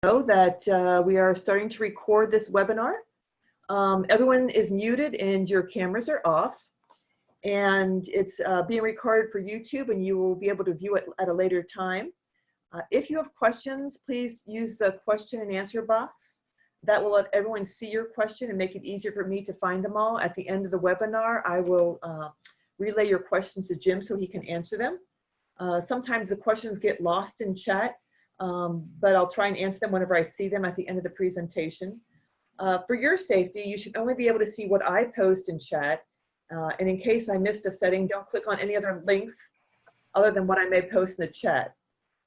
know that we are starting to record this webinar. Everyone is muted and your cameras are off. And it's being recorded for YouTube, and you will be able to view it at a later time. If you have questions, please use the question and answer box. That will let everyone see your question and make it easier for me to find them all. At the end of the webinar, I will relay your questions to Jim so he can answer them. Sometimes the questions get lost in chat, but I'll try and answer them whenever I see them at the end of the presentation. For your safety, you should only be able to see what I post in chat. And in case I missed a setting, don't click on any other links other than what I may post in the chat.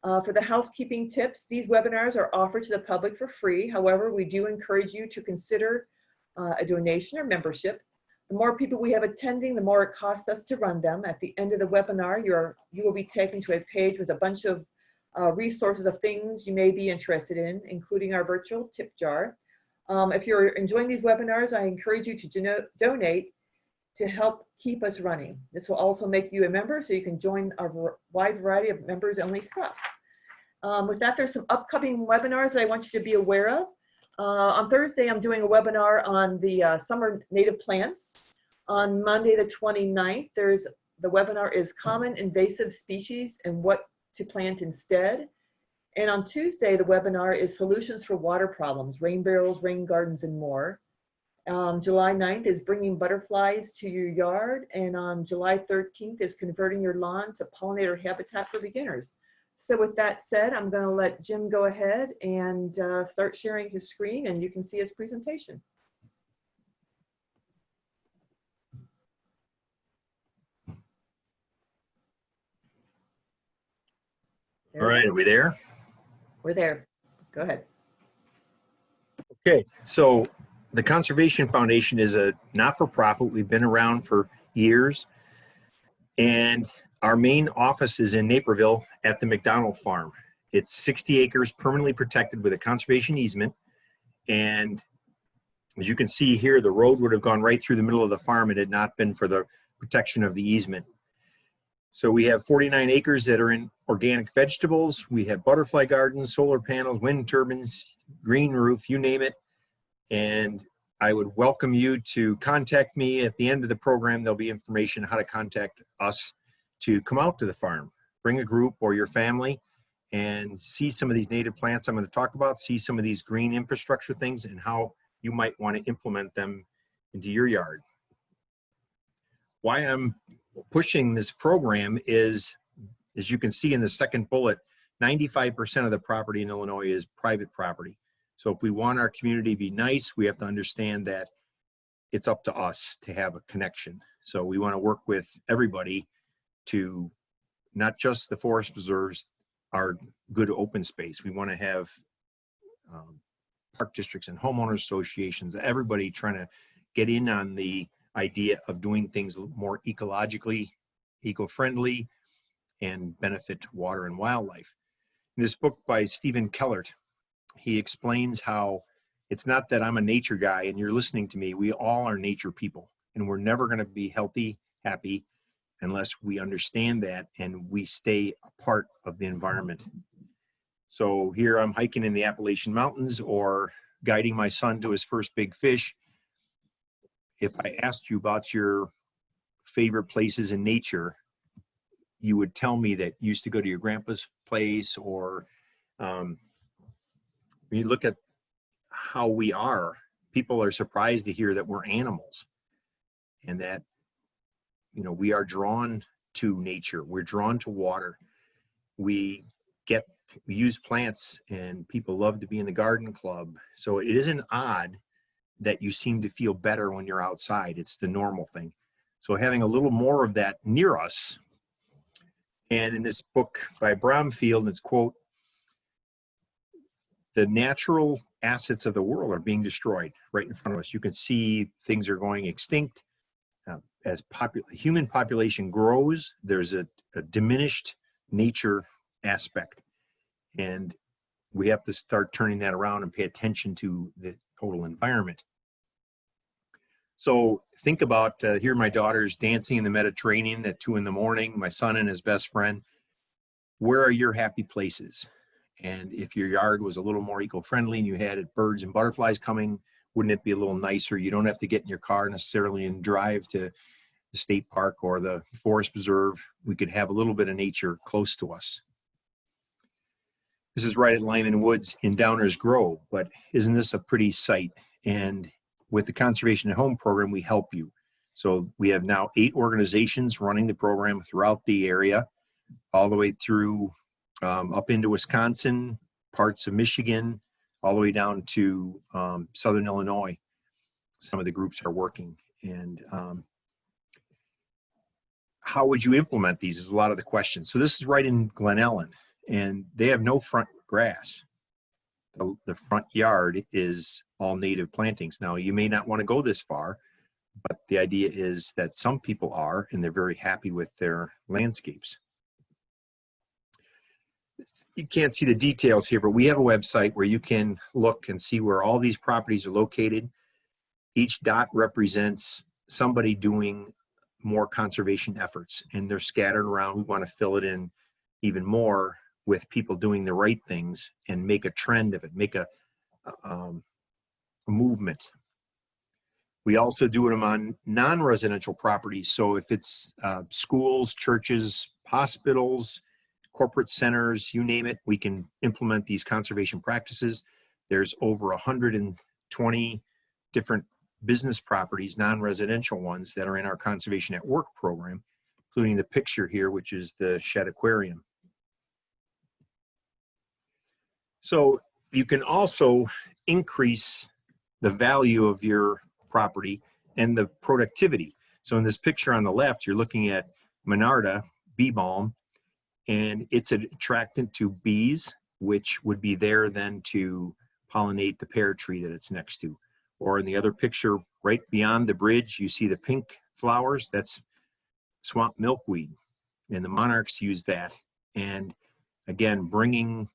For the housekeeping tips, these webinars are offered to the public for free. However, we do encourage you to consider a donation or membership. The more people we have attending, the more it costs us to run them. At the end of the webinar, you will be taken to a page with a bunch of resources of things you may be interested in, including our virtual tip jar. If you're enjoying these webinars, I encourage you to donate to help keep us running. This will also make you a member so you can join our wide variety of members only stuff. With that, there's some upcoming webinars that I want you to be aware of. On Thursday, I'm doing a webinar on the summer native plants. On Monday the 29th, the webinar is Common Invasive Species and What to Plant Instead. And on Tuesday, the webinar is Solutions for Water Problems, Rain Barrels, Rain Gardens, and More. July 9th is Bringing Butterflies to Your Yard, and on July 13th is Converting Your Lawn to Pollinator Habitat for Beginners. So with that said, I'm going to let Jim go ahead and start sharing his screen, and you can see his presentation. All right, are we there? We're there. Go ahead. Okay, so the Conservation Foundation is a not-for-profit. We've been around for years, and our main office is in Naperville at the McDonald farm. It's 60 acres permanently protected with a conservation easement, and as you can see here, the road would have gone right through the middle of the farm had it not been for the protection of the easement. So we have 49 acres that are in organic vegetables. We have butterfly gardens, solar panels, wind turbines, green roof, you name it. And I would welcome you to contact me at the end of the program. There'll be information how to contact us to come out to the farm. Bring a group or your family and see some of these native plants I'm going to talk about, see some of these green infrastructure things and how you might want to implement them into your yard. Why I'm pushing this program is, as you can see in the second bullet, 95% of the property in Illinois is private property. So if we want our community to be nice, we have to understand that it's up to us to have a connection. So we want to work with everybody to not just the forest preserves are good open space. We want to have park districts and homeowners associations, everybody trying to get in on the idea of doing things more ecologically, eco-friendly, and benefit water and wildlife. In this book by Stephen Kellert, he explains how it's not that I'm a nature guy and you're listening to me. We all are nature people, and we're never going to be healthy, happy, unless we understand that and we stay a part of the environment. So here I'm hiking in the Appalachian Mountains or guiding my son to his first big fish. If I asked you about your favorite places in nature, you would tell me that you used to go to your grandpa's place, or when you look at how we are, people are surprised to hear that we're animals and that, you know, we are drawn to nature. We're drawn to water. We use plants, and people love to be in the garden club. So it isn't odd that you seem to feel better when you're outside. It's the normal thing. So having a little more of that near us. And in this book by Bromfield, it's quote, the natural assets of the world are being destroyed right in front of us. You can see things are going extinct. As human population grows, there's a diminished nature aspect. And we have to start turning that around and pay attention to the total environment. So think about, here my daughter's dancing in the Mediterranean at 2 in the morning, my son and his best friend. Where are your happy places? And if your yard was a little more eco-friendly and you had birds and butterflies coming, wouldn't it be a little nicer? You don't have to get in your car necessarily and drive to the state park or the forest preserve. We could have a little bit of nature close to us. This is right at Lyman Woods in Downers Grove, but isn't this a pretty sight? And with the Conservation at Home program, we help you. So we have now 8 organizations running the program throughout the area, all the way through up into Wisconsin, parts of Michigan, all the way down to Southern Illinois. Some of the groups are working. And how would you implement these is a lot of the questions. So this is right in Glen Ellyn, and they have no front grass. The front yard is all native plantings. Now, you may not want to go this far, but the idea is that some people are, and they're very happy with their landscapes. You can't see the details here, but we have a website where you can look and see where all these properties are located. Each dot represents somebody doing more conservation efforts, and they're scattered around. We want to fill it in even more with people doing the right things and make a trend of it, make a movement. We also do them on non-residential properties. So if it's schools, churches, hospitals, corporate centers, you name it, we can implement these conservation practices. There's over 120 different business properties, non-residential ones, that are in our Conservation at Work program, including the picture here, which is the Shed Aquarium. So you can also increase the value of your property and the productivity. So in this picture on the left, you're looking at Monarda bee balm, and it's an attractant to bees, which would be there then to pollinate the pear tree that it's next to. Or in the other picture, right beyond the bridge, you see the pink flowers. That's swamp milkweed, and the monarchs use that. And again, bringing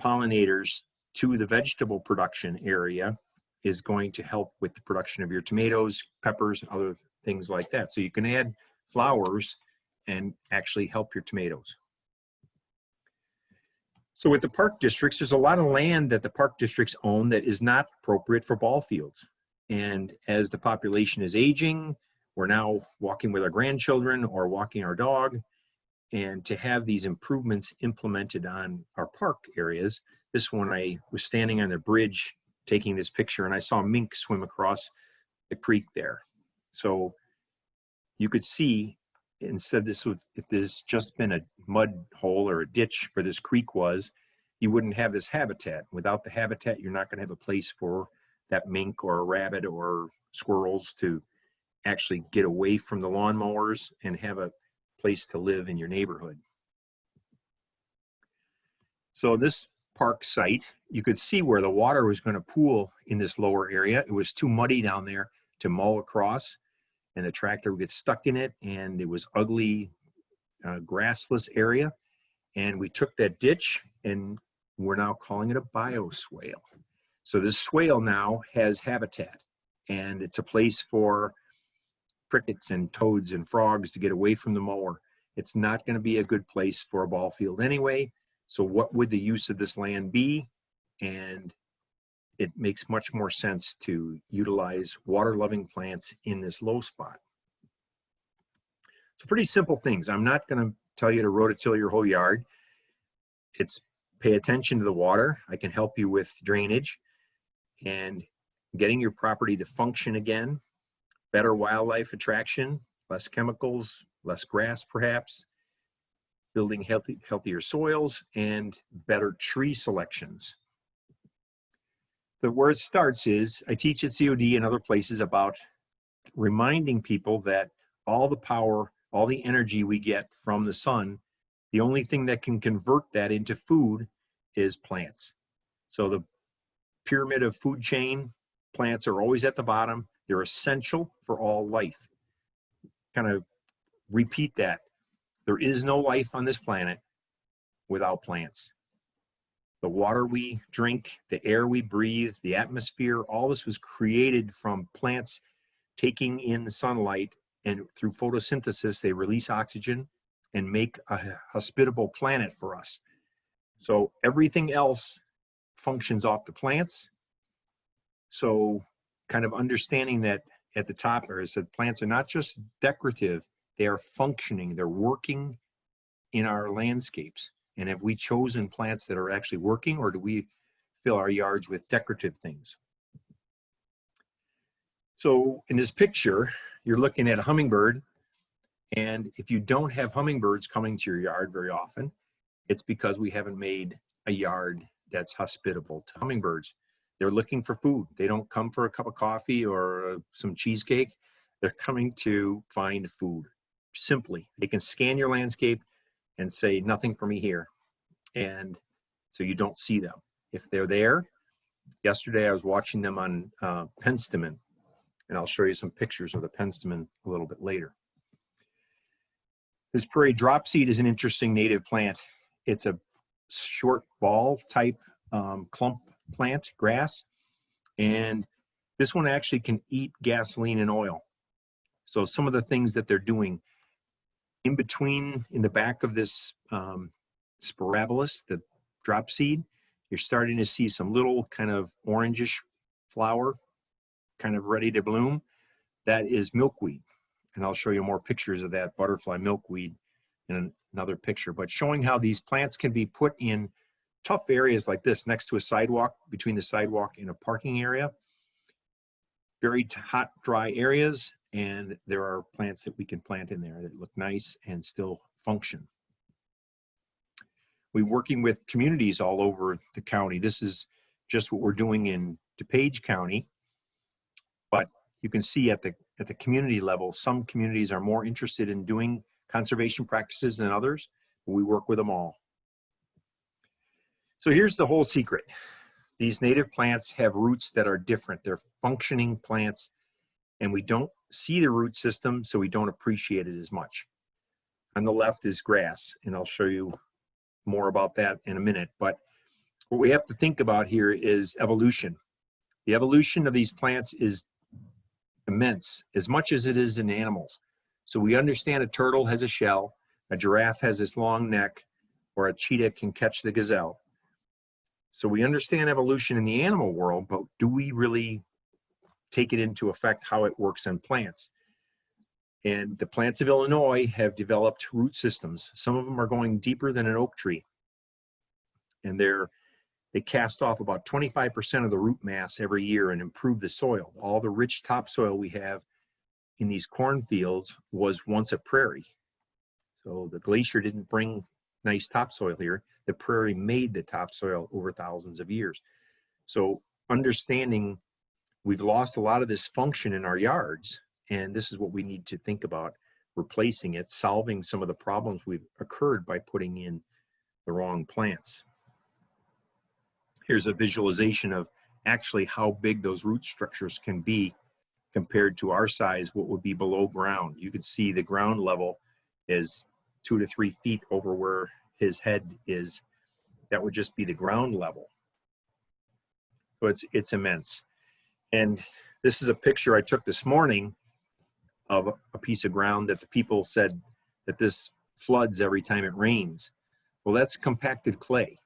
pollinators to the vegetable production area is going to help with the production of your tomatoes, peppers, other things like that. So you can add flowers and actually help your tomatoes. So with the park districts, there's a lot of land that the park districts own that is not appropriate for ball fields. And as the population is aging, we're now walking with our grandchildren or walking our dog. And to have these improvements implemented on our park areas, this one, I was standing on the bridge taking this picture, and I saw mink swim across the creek there. So you could see, instead if this just been a mud hole or a ditch where this creek was, you wouldn't have this habitat. Without the habitat, you're not going to have a place for that mink or a rabbit or squirrels to actually get away from the lawnmowers and have a place to live in your neighborhood. So this park site, you could see where the water was going to pool in this lower area. It was too muddy down there to mow across, and the tractor would get stuck in it, and it was ugly, grassless area. And we took that ditch, and we're now calling it a bioswale. So this swale now has habitat, and it's a place for crickets and toads and frogs to get away from the mower. It's not going to be a good place for a ball field anyway. So what would the use of this land be? And it makes much more sense to utilize water-loving plants in this low spot. So pretty simple things. I'm not going to tell you to rototill your whole yard. It's pay attention to the water. I can help you with drainage and getting your property to function again, better wildlife attraction, less chemicals, less grass perhaps, building healthier soils, and better tree selections. Where it starts is, I teach at COD and other places about reminding people that all the power, all the energy we get from the sun, the only thing that can convert that into food is plants. So the pyramid of food chain, plants are always at the bottom. They're essential for all life. Kind of repeat that. There is no life on this planet without plants. The water we drink, the air we breathe, the atmosphere, all this was created from plants taking in the sunlight, and through photosynthesis, they release oxygen and make a hospitable planet for us. So everything else functions off the plants. So kind of understanding that at the top there, I said plants are not just decorative, they are functioning, they're working in our landscapes. And have we chosen plants that are actually working, or do we fill our yards with decorative things? So in this picture, you're looking at a hummingbird. And if you don't have hummingbirds coming to your yard very often, it's because we haven't made a yard that's hospitable to hummingbirds. They're looking for food. They don't come for a cup of coffee or some cheesecake. They're coming to find food. Simply, they can scan your landscape and say, nothing for me here. And so you don't see them. If they're there, yesterday I was watching them on penstemon, and I'll show you some pictures of the penstemon a little bit later. This prairie dropseed is an interesting native plant. It's a short ball type clump plant, grass, and this one actually can eat gasoline and oil. So some of the things that they're doing in between, in the back of this Sporobolus, the dropseed, you're starting to see some little kind of orangish flower kind of ready to bloom. That is milkweed. And I'll show you more pictures of that butterfly milkweed in another picture, but showing how these plants can be put in tough areas like this, next to a sidewalk, between the sidewalk and a parking area. Very hot, dry areas, and there are plants that we can plant in there that look nice and still function. We're working with communities all over the county. This is just what we're doing in DuPage County, but you can see at the community level, some communities are more interested in doing conservation practices than others, but we work with them all. So here's the whole secret. These native plants have roots that are different. They're functioning plants, and we don't see the root system, so we don't appreciate it as much. On the left is grass, and I'll show you more about that in a minute. But what we have to think about here is evolution. The evolution of these plants is immense, as much as it is in animals. So we understand a turtle has a shell, a giraffe has this long neck, or a cheetah can catch the gazelle. So we understand evolution in the animal world, but do we really take it into effect how it works on plants? And the plants of Illinois have developed root systems. Some of them are going deeper than an oak tree. And they cast off about 25% of the root mass every year and improve the soil. All the rich topsoil we have in these cornfields was once a prairie. So the glacier didn't bring nice topsoil here. The prairie made the topsoil over thousands of years. So understanding we've lost a lot of this function in our yards, and this is what we need to think about, replacing it, solving some of the problems we've occurred by putting in the wrong plants. Here's a visualization of actually how big those root structures can be compared to our size, what would be below ground. You can see the ground level is 2 to 3 feet over where his head is. That would just be the ground level. So it's immense. And this is a picture I took this morning of a piece of ground that the people said that this floods every time it rains. Well, that's compacted clay.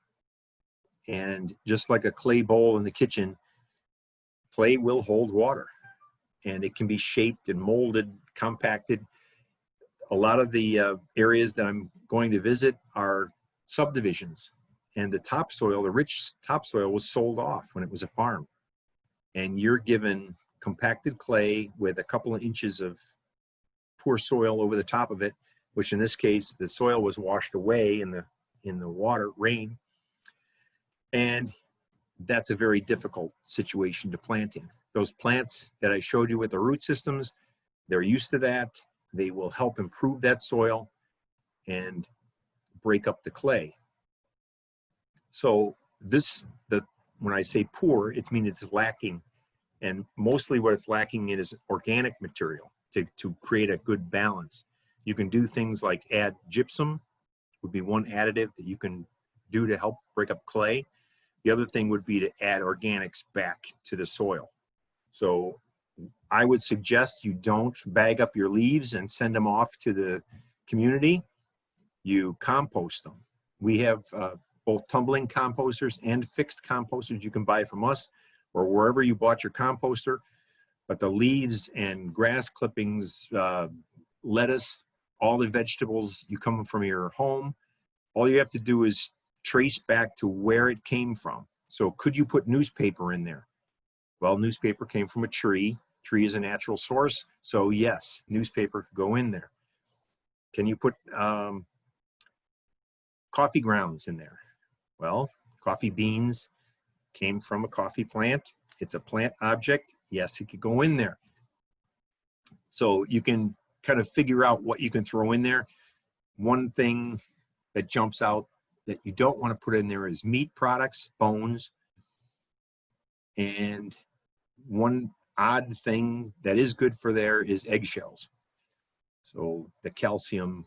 And just like a clay bowl in the kitchen, clay will hold water. And it can be shaped and molded, compacted. A lot of the areas that I'm going to visit are subdivisions. And the topsoil, the rich topsoil, was sold off when it was a farm. And you're given compacted clay with a couple of inches of poor soil over the top of it, which in this case, the soil was washed away in the water, rain. And that's a very difficult situation to plant in. Those plants that I showed you with the root systems, they're used to that. They will help improve that soil and break up the clay. So when I say poor, it means it's lacking. And mostly what it's lacking in is organic material to create a good balance. You can do things like add gypsum, would be one additive that you can do to help break up clay. The other thing would be to add organics back to the soil. So I would suggest you don't bag up your leaves and send them off to the community. You compost them. We have both tumbling composters and fixed composters you can buy from us or wherever you bought your composter. But the leaves and grass clippings, lettuce, all the vegetables you come from your home, all you have to do is trace back to where it came from. So could you put newspaper in there? Well, newspaper came from a tree. Tree is a natural source, so yes, newspaper could go in there. Can you put coffee grounds in there? Well, coffee beans came from a coffee plant. It's a plant object. Yes, it could go in there. So you can kind of figure out what you can throw in there. One thing that jumps out that you don't want to put in there is meat products, bones, and one odd thing that is good for there is eggshells. So the calcium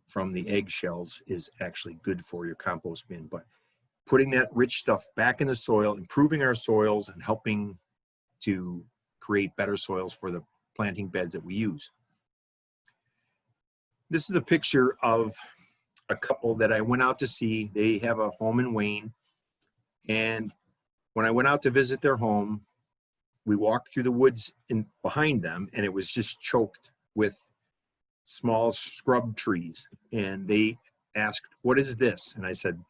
from the eggshells is actually good for your compost bin. But putting that rich stuff back in the soil, improving our soils, and helping to create better soils for the planting beds that we use. This is a picture of a couple that I went out to see. They have a home in Wayne. And when I went out to visit their home, we walked through the woods behind them, and it was just choked with small scrub trees. And they asked, "What is this?" And I said,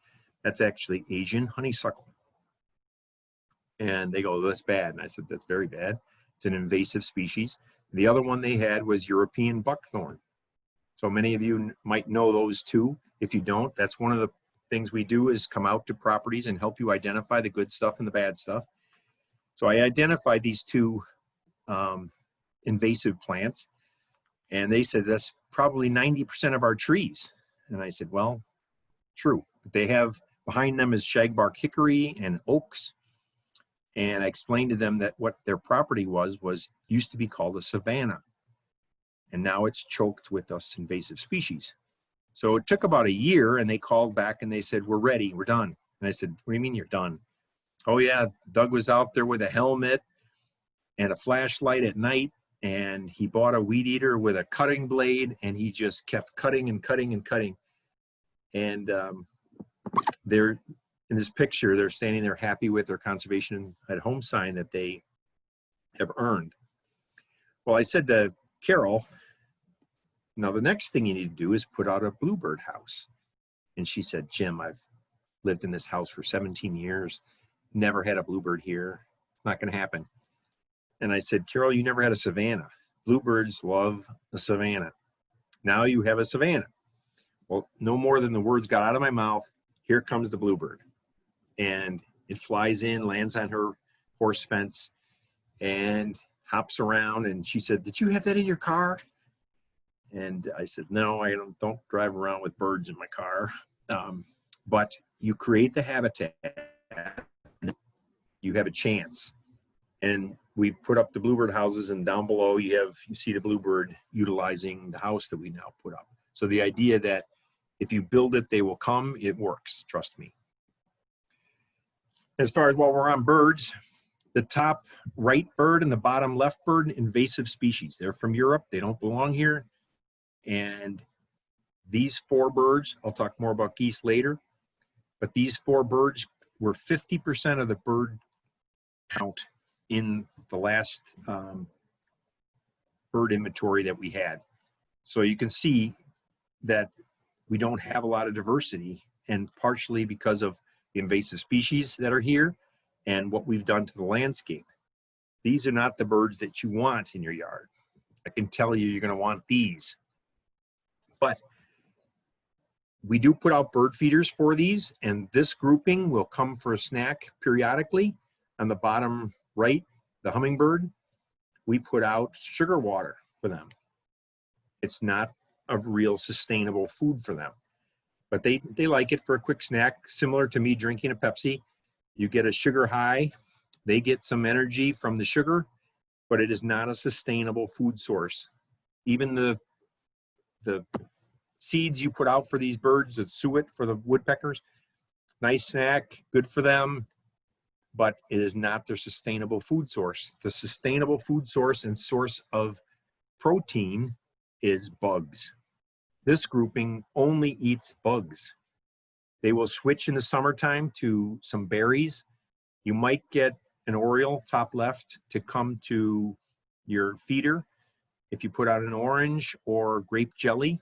"That's actually Asian honeysuckle." And they go, "That's bad." And I said, "That's very bad. It's an invasive species." The other one they had was European buckthorn. So many of you might know those two. If you don't, that's one of the things we do, is come out to properties and help you identify the good stuff and the bad stuff. So I identified these two invasive plants, and they said that's probably 90% of our trees. And I said, well, true. They have behind them is shagbark hickory and oaks. And I explained to them that what their property was used to be called a savanna. And now it's choked with this invasive species. So it took about a year, and they called back and they said, "We're ready, we're done." And I said, "What do you mean you're done?" "Oh yeah, Doug was out there with a helmet and a flashlight at night, and he bought a weed eater with a cutting blade, and he just kept cutting and cutting and cutting." And they're in this picture, they're standing there happy with their conservation at home sign that they have earned. Well, I said to Carol, "Now the next thing you need to do is put out a bluebird house." And she said, "Jim, I've lived in this house for 17 years, never had a bluebird here. Not gonna happen." And I said, "Carol, you never had a savanna. Bluebirds love a savanna. Now you have a savanna." Well, no more than the words got out of my mouth, here comes the bluebird. And it flies in, lands on her horse fence, and hops around. And she said, "Did you have that in your car?" And I said, "No, I don't drive around with birds in my car." But you create the habitat, you have a chance. And we put up the bluebird houses, and down below you see the bluebird utilizing the house that we now put up. So the idea that if you build it, they will come, it works, trust me. As far as while we're on birds, the top right bird and the bottom left bird, invasive species. They're from Europe, they don't belong here. And these four birds, I'll talk more about geese later, but these four birds were 50% of the bird count in the last bird inventory that we had. So you can see that we don't have a lot of diversity, and partially because of the invasive species that are here and what we've done to the landscape. These are not the birds that you want in your yard. I can tell you, you're going to want these. But we do put out bird feeders for these, and this grouping will come for a snack periodically. On the bottom right, the hummingbird, we put out sugar water for them. It's not a real sustainable food for them, but they like it for a quick snack, similar to me drinking a Pepsi. You get a sugar high, they get some energy from the sugar, but it is not a sustainable food source. Even the seeds you put out for these birds, the suet for the woodpeckers, nice snack, good for them, but it is not their sustainable food source. The sustainable food source and source of protein is bugs. This grouping only eats bugs. They will switch in the summertime to some berries. You might get an oriole, top left, to come to your feeder if you put out an orange or grape jelly.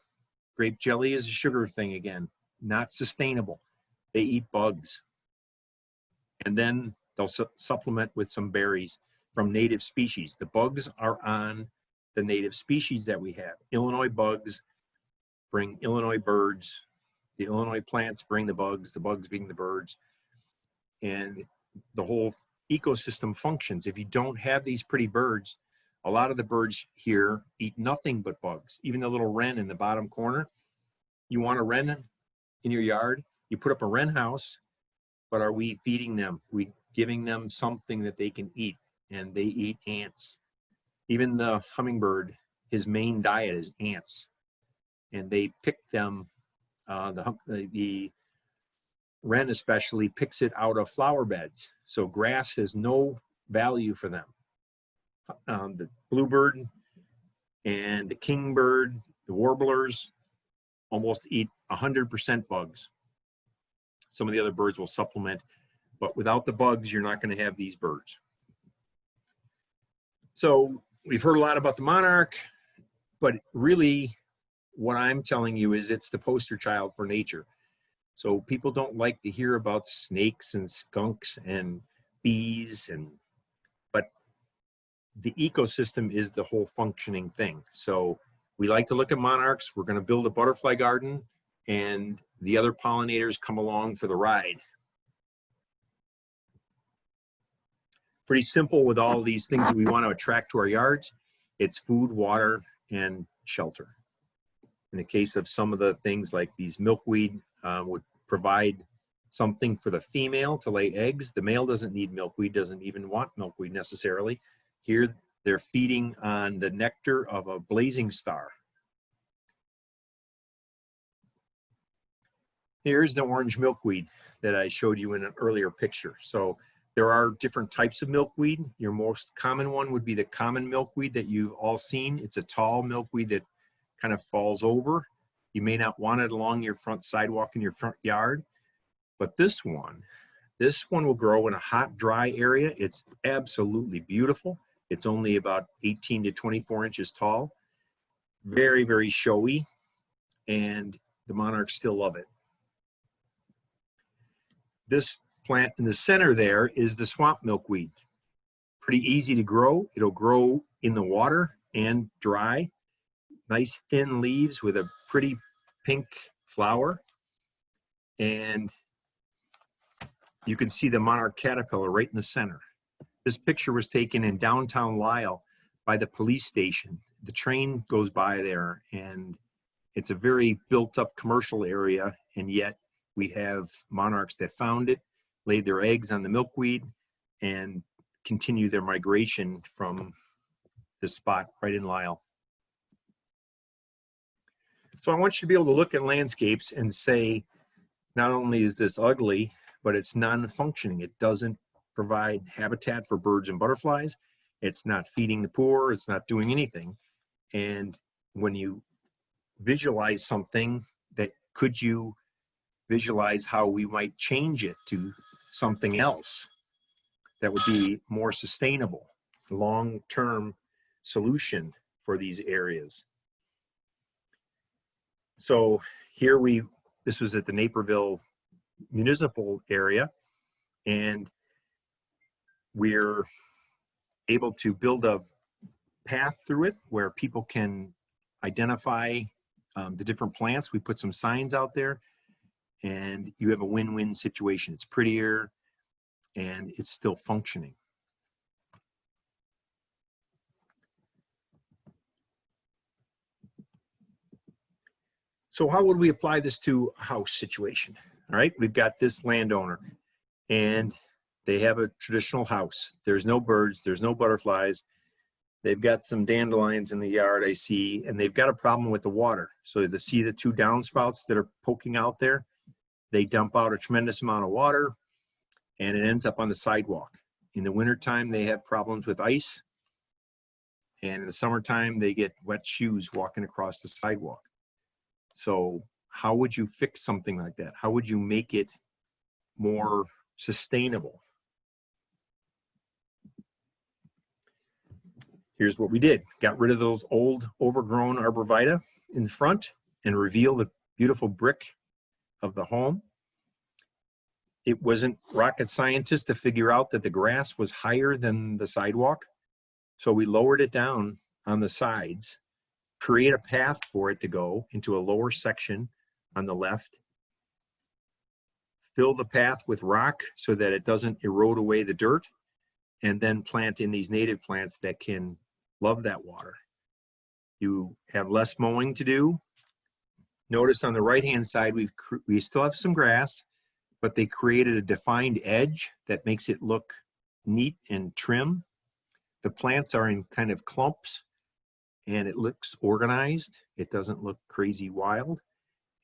Grape jelly is a sugar thing again, not sustainable. They eat bugs. And then they'll supplement with some berries from native species. The bugs are on the native species that we have. Illinois bugs bring Illinois birds. The Illinois plants bring the bugs bring the birds. And the whole ecosystem functions. If you don't have these pretty birds, a lot of the birds here eat nothing but bugs. Even the little wren in the bottom corner. You want a wren in your yard, you put up a wren house, but are we feeding them? We giving them something that they can eat? And they eat ants. Even the hummingbird, his main diet is ants. And they pick them, the wren especially picks it out of flower beds. So grass has no value for them. The bluebird and the kingbird, the warblers, almost eat 100% bugs. Some of the other birds will supplement, but without the bugs, you're not going to have these birds. So we've heard a lot about the monarch, but really what I'm telling you is it's the poster child for nature. So people don't like to hear about snakes and skunks and bees, but the ecosystem is the whole functioning thing. So we like to look at monarchs. We're going to build a butterfly garden, and the other pollinators come along for the ride. Pretty simple with all these things that we want to attract to our yards. It's food, water, and shelter. In the case of some of the things like these milkweed would provide something for the female to lay eggs. The male doesn't need milkweed, doesn't even want milkweed necessarily. Here they're feeding on the nectar of a blazing star. Here's the orange milkweed that I showed you in an earlier picture. So there are different types of milkweed. Your most common one would be the common milkweed that you've all seen. It's a tall milkweed that kind of falls over. You may not want it along your front sidewalk in your front yard, but this one will grow in a hot, dry area. It's absolutely beautiful. It's only about 18 to 24 inches tall. Very, very showy, and the monarchs still love it. This plant in the center there is the swamp milkweed. Pretty easy to grow. It'll grow in the water and dry. Nice thin leaves with a pretty pink flower. And you can see the monarch caterpillar right in the center. This picture was taken in downtown Lisle by the police station. The train goes by there, and it's a very built up commercial area, and yet we have monarchs that found it, laid their eggs on the milkweed, and continue their migration from this spot right in Lisle. So I want you to be able to look at landscapes and say, not only is this ugly, but it's non-functioning. It doesn't provide habitat for birds and butterflies. It's not feeding the poor. It's not doing anything. And when you visualize something, that could you visualize how we might change it to something else that would be more sustainable, long-term solution for these areas? So here this was at the Naperville municipal area, and we're able to build a path through it where people can identify the different plants. We put some signs out there, and you have a win-win situation. It's prettier, and it's still functioning. So how would we apply this to a house situation? All right, we've got this landowner, and they have a traditional house. There's no birds, there's no butterflies. They've got some dandelions in the yard, I see, and they've got a problem with the water. So to see the two downspouts that are poking out there, they dump out a tremendous amount of water, and it ends up on the sidewalk. In the wintertime, they have problems with ice, and in the summertime, they get wet shoes walking across the sidewalk. So how would you fix something like that? How would you make it more sustainable? Here's what we did. Got rid of those old overgrown arborvitae in front and reveal the beautiful brick of the home. It wasn't rocket scientist to figure out that the grass was higher than the sidewalk. So we lowered it down on the sides, create a path for it to go into a lower section on the left, fill the path with rock so that it doesn't erode away the dirt, and then plant in these native plants that can love that water. You have less mowing to do. Notice on the right-hand side, we still have some grass, but they created a defined edge that makes it look neat and trim. The plants are in kind of clumps, and it looks organized. It doesn't look crazy wild,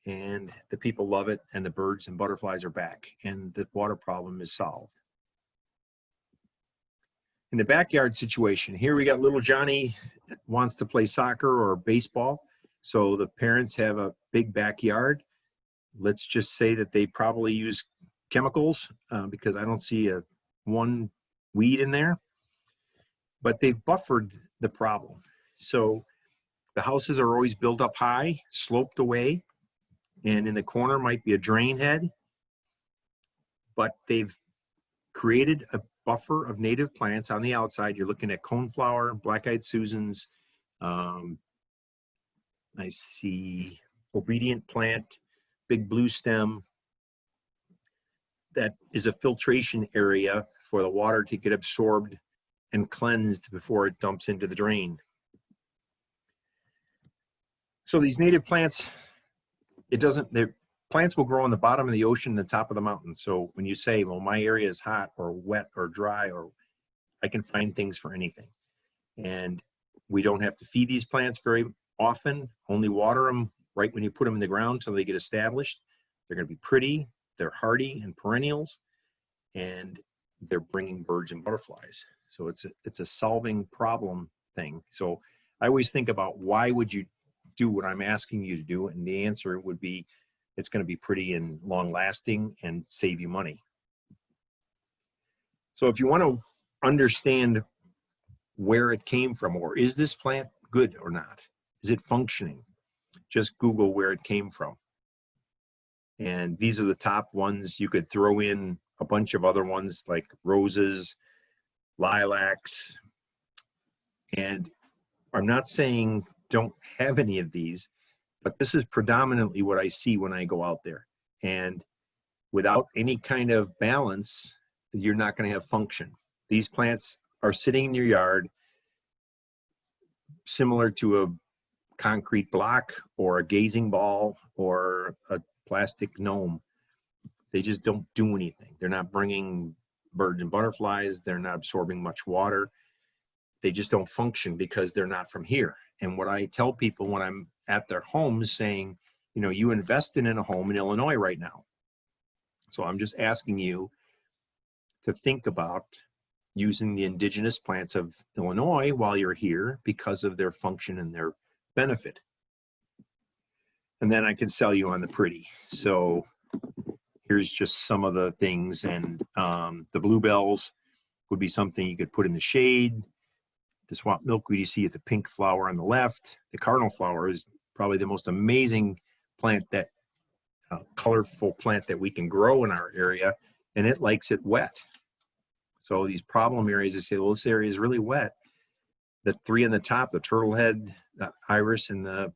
and the people love it, and the birds and butterflies are back, and the water problem is solved. In the backyard situation, here we got little Johnny wants to play soccer or baseball. So the parents have a big backyard. Let's just say that they probably use chemicals because I don't see one weed in there, but they've buffered the problem. So the houses are always built up high, sloped away, and in the corner might be a drain head, but they've created a buffer of native plants on the outside. You're looking at coneflower, black-eyed Susans. I see obedient plant, big blue stem. That is a filtration area for the water to get absorbed and cleansed before it dumps into the drain. So these native plants, plants will grow on the bottom of the ocean and the top of the mountain. So when you say, well, my area is hot or wet or dry, or I can find things for anything. And we don't have to feed these plants very often, only water them right when you put them in the ground until they get established. They're going to be pretty, they're hardy and perennials, and they're bringing birds and butterflies. So it's a solving problem thing. So I always think about, why would you do what I'm asking you to do? And the answer would be, it's going to be pretty and long lasting and save you money. So if you want to understand where it came from, or is this plant good or not? Is it functioning? Just Google where it came from. And these are the top ones. You could throw in a bunch of other ones like roses, lilacs. And I'm not saying don't have any of these, but this is predominantly what I see when I go out there. And without any kind of balance, you're not going to have function. These plants are sitting in your yard similar to a concrete block or a gazing ball or a plastic gnome. They just don't do anything. They're not bringing birds and butterflies. They're not absorbing much water. They just don't function because they're not from here. And what I tell people when I'm at their homes, saying, you know, you invested in a home in Illinois right now. So I'm just asking you to think about using the indigenous plants of Illinois while you're here because of their function and their benefit. And then I can sell you on the pretty. So here's just some of the things. And the bluebells would be something you could put in the shade. The swamp milkweed you see at the pink flower on the left. The cardinal flower is probably the most amazing plant, that colorful plant that we can grow in our area, and it likes it wet. So these problem areas, they say, well, this area is really wet. The three in the top, the turtlehead, the iris, and the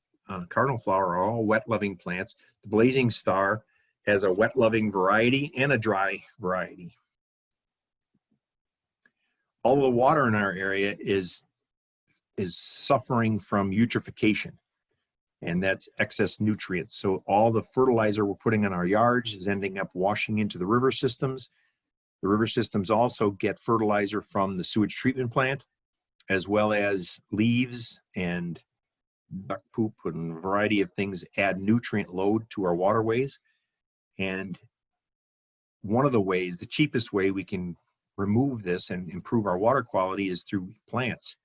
cardinal flower are all wet-loving plants. The blazing star has a wet-loving variety and a dry variety. All the water in our area is suffering from eutrophication, and that's excess nutrients. So all the fertilizer we're putting in our yards is ending up washing into the river systems. The river systems also get fertilizer from the sewage treatment plant, as well as leaves and duck poop and a variety of things add nutrient load to our waterways. And one of the ways, the cheapest way we can remove this and improve our water quality is through plants.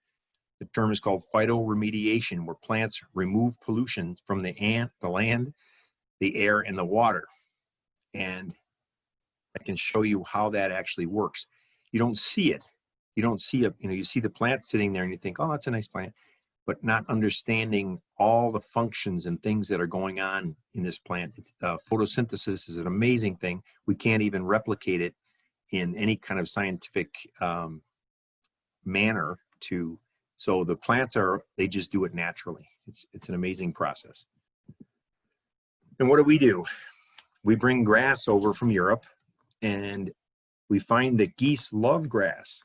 The term is called phytoremediation, where plants remove pollution from the land the air and the water. And I can show you how that actually works. You don't see it. You don't see a, you see the plant sitting there and you think, oh, that's a nice plant, but not understanding all the functions and things that are going on in this plant. Photosynthesis is an amazing thing. We can't even replicate it in any kind of scientific manner so the plants they just do it naturally. It's an amazing process. And what do? We bring grass over from Europe, and we find that geese love grass,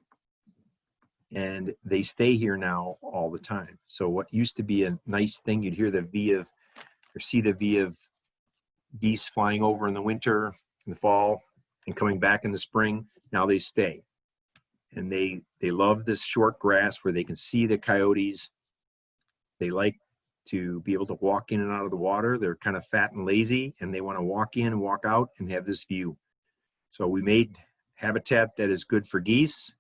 and they stay here now all the time. So what used to be a nice thing, you'd hear the see the V of geese flying over in the winter, in the fall, and coming back in the spring. Now they stay. And they love this short grass where they can see the coyotes. They like to be able to walk in and out of the water. They're kind of fat and lazy, and they want to walk in and walk out and have this view. So we made habitat that is good for geese,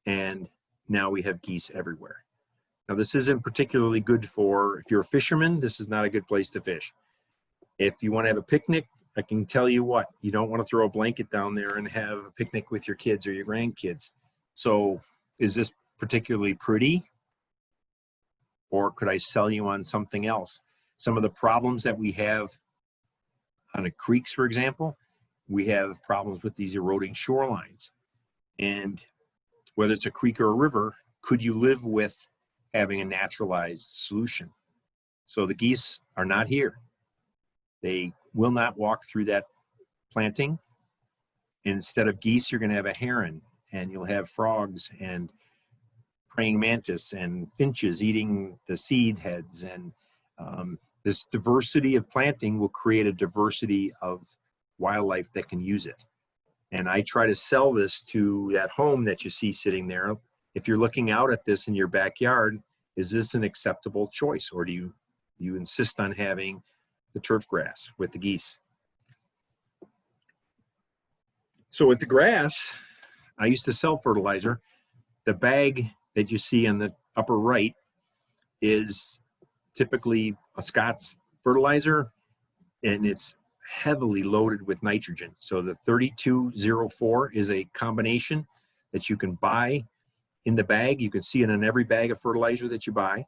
and now we have geese everywhere. Now this isn't particularly good for, if you're a fisherman, this is not a good place to fish. If you want to have a picnic, I can tell you what, you don't want to throw a blanket down there and have a picnic with your kids or your grandkids. So is this particularly pretty? Or could I sell you on something else? Some of the problems that we have on the creeks, for example, we have problems with these eroding shorelines. And whether it's a creek or a river, could you live with having a naturalized solution? So the geese are not here. They will not walk through that planting. Instead of geese, you're going to have a heron, and you'll have frogs and praying mantis and finches eating the seed heads. And this diversity of planting will create a diversity of wildlife that can use it. And I try to sell this to that home that you see sitting there. If you're looking out at this in your backyard, is this an acceptable choice? Or do you insist on having the turf grass with the geese? So with the grass, I used to sell fertilizer. The bag that you see on the upper right is typically a Scott's fertilizer, and it's heavily loaded with nitrogen. So the 3204 is a combination that you can buy in the bag. You can see it in every bag of fertilizer that you buy.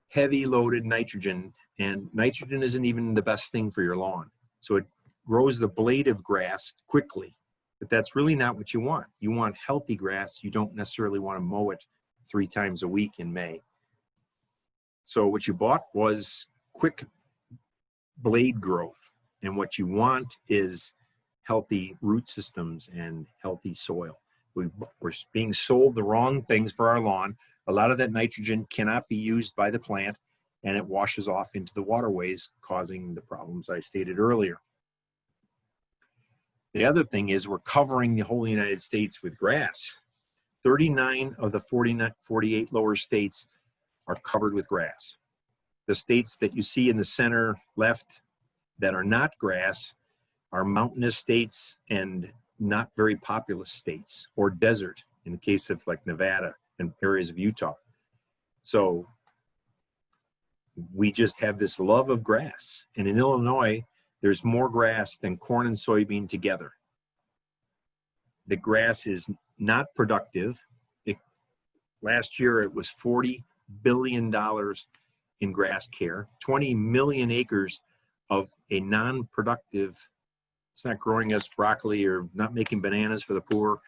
Heavy loaded nitrogen, and nitrogen isn't even the best thing for your lawn. So it grows the blade of grass quickly, but that's really not what you want. You want healthy grass. You don't necessarily want to mow it 3 times a week in May. So what you bought was quick blade growth. And what you want is healthy root systems and healthy soil. We're being sold the wrong things for our lawn. A lot of that nitrogen cannot be used by the plant, and it washes off into the waterways, causing the problems I stated earlier. The other thing is we're covering the whole United States with grass. 39 of the 48 lower states are covered with grass. The states that you see in the center left that are not grass are mountainous states and not very populous states, or desert in the case of like Nevada and areas of Utah. So we just have this love of grass. And in Illinois, there's more grass than corn and soybean together. The grass is not productive. Last year, it was $40 billion in grass care, 20 million acres of a non-productive, it's not growing us broccoli or not making bananas for the poor.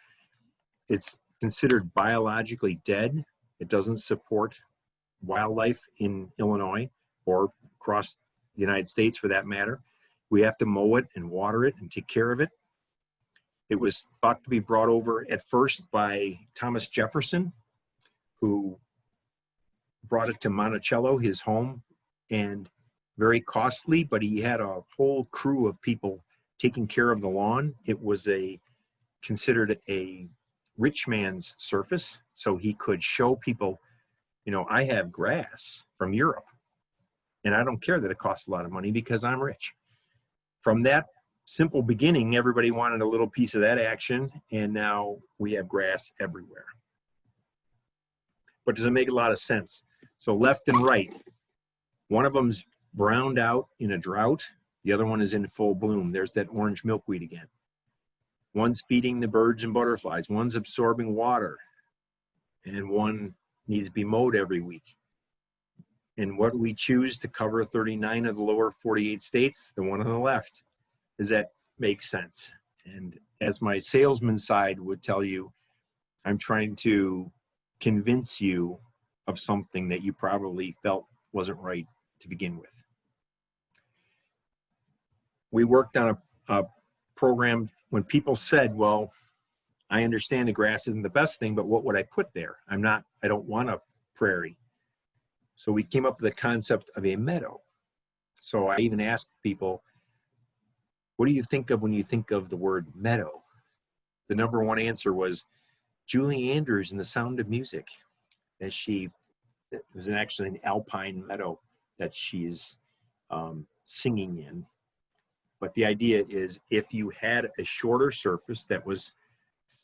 It's considered biologically dead. It doesn't support wildlife in Illinois or across the United States for that matter. We have to mow it and water it and take care of it. It was thought to be brought over at first by Thomas Jefferson, who brought it to Monticello, his home, and very costly, but he had a whole crew of people taking care of the lawn. It was considered a rich man's surface, so he could show people, you know, I have grass from Europe, and I don't care that it costs a lot of money because I'm rich. From that simple beginning, everybody wanted a little piece of that action, and now we have grass everywhere. But does it make a lot of sense? So left and right, one of them's browned out in a drought, The other one is in full bloom. There's that orange milkweed again. One's feeding the birds and butterflies. One's absorbing water. And one needs to be mowed every week. And what we choose to cover 39 of the lower 48 states, the one on the left, does that make sense? And as my salesman side would tell you, I'm trying to convince you of something that you probably felt wasn't right to begin with. We worked on a program when people said, well, I understand the grass isn't the best thing, but what would I put there? I don't want a prairie. So we came up with the concept of a meadow. So I even asked people, what do you think of when you think of the word meadow? The number one answer was Julie Andrews in The Sound of Music. It was actually an alpine meadow that she's singing in. But the idea is, if you had a shorter surface that was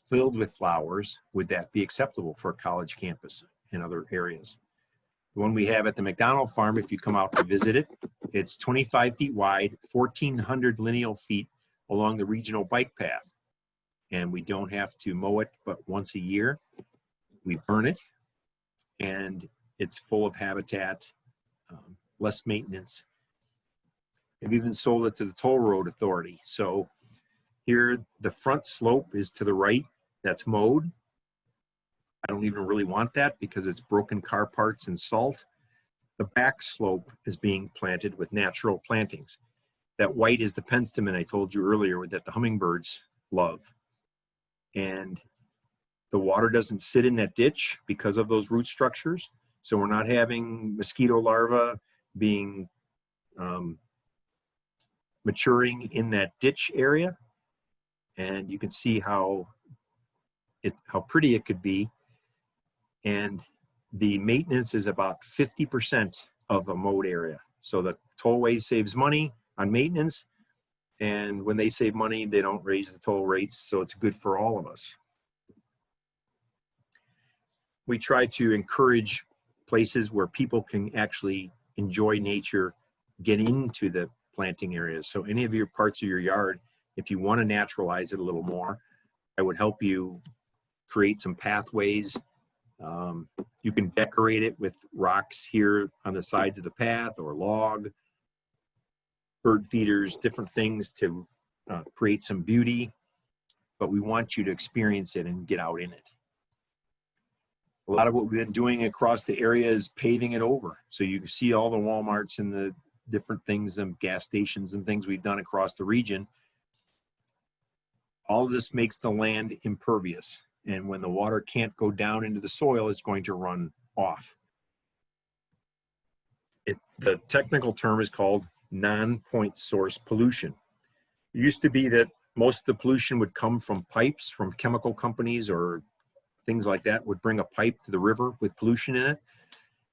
filled with flowers, would that be acceptable for a college campus and other areas? The one we have at the McDonald farm, if you come out to visit it, it's 25 feet wide, 1,400 lineal feet along the regional bike path. And we don't have to mow it but once a year. We burn it, and it's full of habitat, less maintenance. I've even sold it to the Toll Road Authority. So here, the front slope is to the right. That's mowed. I don't even really want that because it's broken car parts and salt. The back slope is being planted with natural plantings. That white is the penstemon I told you earlier that the hummingbirds love. And the water doesn't sit in that ditch because of those root structures. So we're not having mosquito larvae being maturing in that ditch area. And you can see how pretty it could be. And the maintenance is about 50% of a mowed area. So the tollway saves money on maintenance. And when they save money, they don't raise the toll rates. So it's good for all of us. We try to encourage places where people can actually enjoy nature, get into the planting areas. So any of your parts of your yard, if you want to naturalize it a little more, I would help you create some pathways. You can decorate it with rocks here on the sides of the path or log, bird feeders, different things to create some beauty, but we want you to experience it and get out in it. A lot of what we've been doing across the area is paving it over. So you can see all the Walmarts and the different things and gas stations and things we've done across the region. All of this makes the land impervious. And when the water can't go down into the soil, it's going to run off. The technical term is called non-point source pollution. It used to be that most of the pollution would come from pipes from chemical companies or things like that would bring a pipe to the river with pollution in it.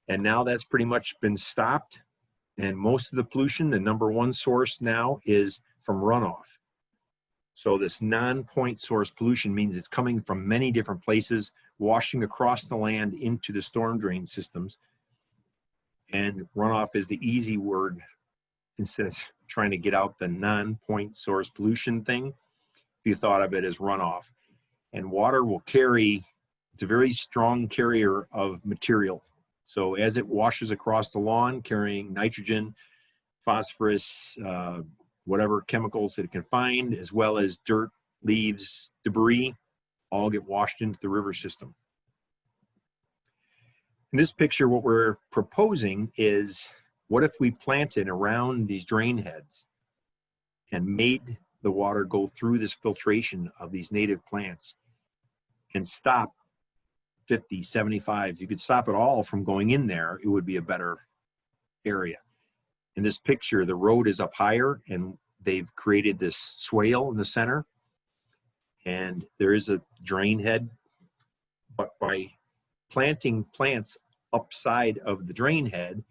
And now that's pretty much been stopped. And most of the pollution, the number one source now, is from runoff. So this non-point source pollution means it's coming from many different places, washing across the land into the storm drain systems. And runoff is the easy word instead of trying to get out the non-point source pollution thing. If you thought of it as runoff. And water will carry, it's a very strong carrier of material. So as it washes across the lawn, carrying nitrogen, phosphorus, whatever chemicals that it can find, as well as dirt, leaves, debris, all get washed into the river system. In this picture, what we're proposing is, what if we planted around these drain heads and made the water go through this filtration of these native plants and stop 50, 75, you could stop it all from going in there, it would be a better area. In this picture, the road is up higher and they've created this swale in the center. And there is a drain head, but by planting plants upside of the drain head,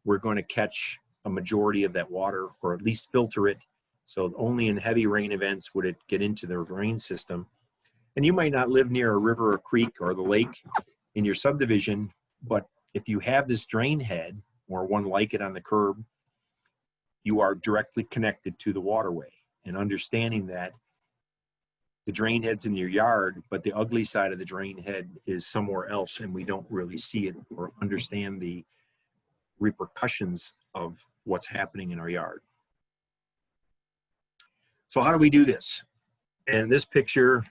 we're going to catch a majority of that water, or at least filter it. So only in heavy rain events would it get into the drain system. And you might not live near a river or creek or the lake in your subdivision, but if you have this drain head or one like it on the curb, you are directly connected to the waterway, and understanding that the drain head's in your yard, but the ugly side of the drain head is somewhere else, and we don't really see it or understand the repercussions of what's happening in our yard. So how do we do this? And this picture,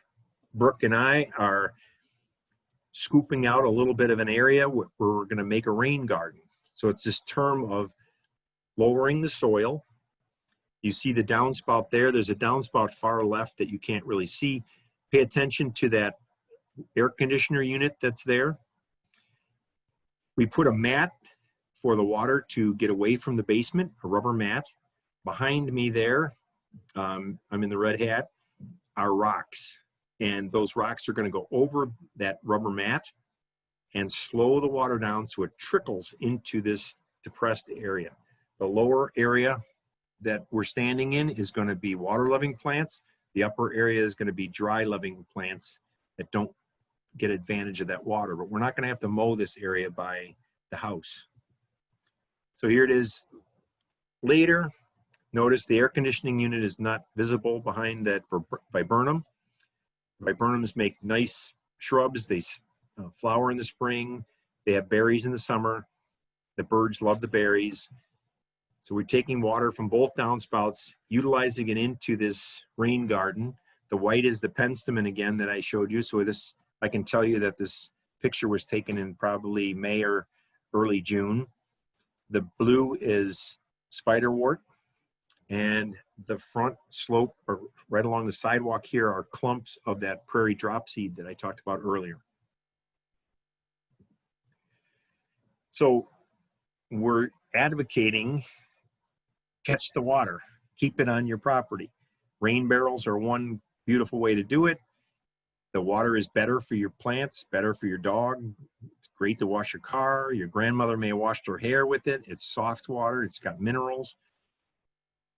Brooke and I are scooping out a little bit of an area where we're going to make a rain garden. So it's this term of lowering the soil. You see the downspout there. There's a downspout far left that you can't really see. Pay attention to that air conditioner unit that's there. We put a mat for the water to get away from the basement, a rubber mat. Behind me there, I'm in the red hat, are rocks. And those rocks are going to go over that rubber mat and slow the water down so it trickles into this depressed area. The lower area that we're standing in is going to be water-loving plants. The upper area is going to be dry-loving plants that don't get advantage of that water. But we're not going to have to mow this area by the house. So here it is later. Notice the air conditioning unit is not visible behind that viburnum. Viburnums make nice shrubs. They flower in the spring. They have berries in the summer. The birds love the berries. So we're taking water from both downspouts, utilizing it into this rain garden. The white is the penstemon again that I showed you. So this, I can tell you that this picture was taken in probably May or early June. The blue is spiderwort, and the front slope, or right along the sidewalk here, are clumps of that prairie dropseed that I talked about earlier. So we're advocating catch the water, keep it on your property. Rain barrels are one beautiful way to do it. The water is better for your plants, better for your dog. It's great to wash your car. Your grandmother may have washed her hair with it. It's soft water, it's got minerals.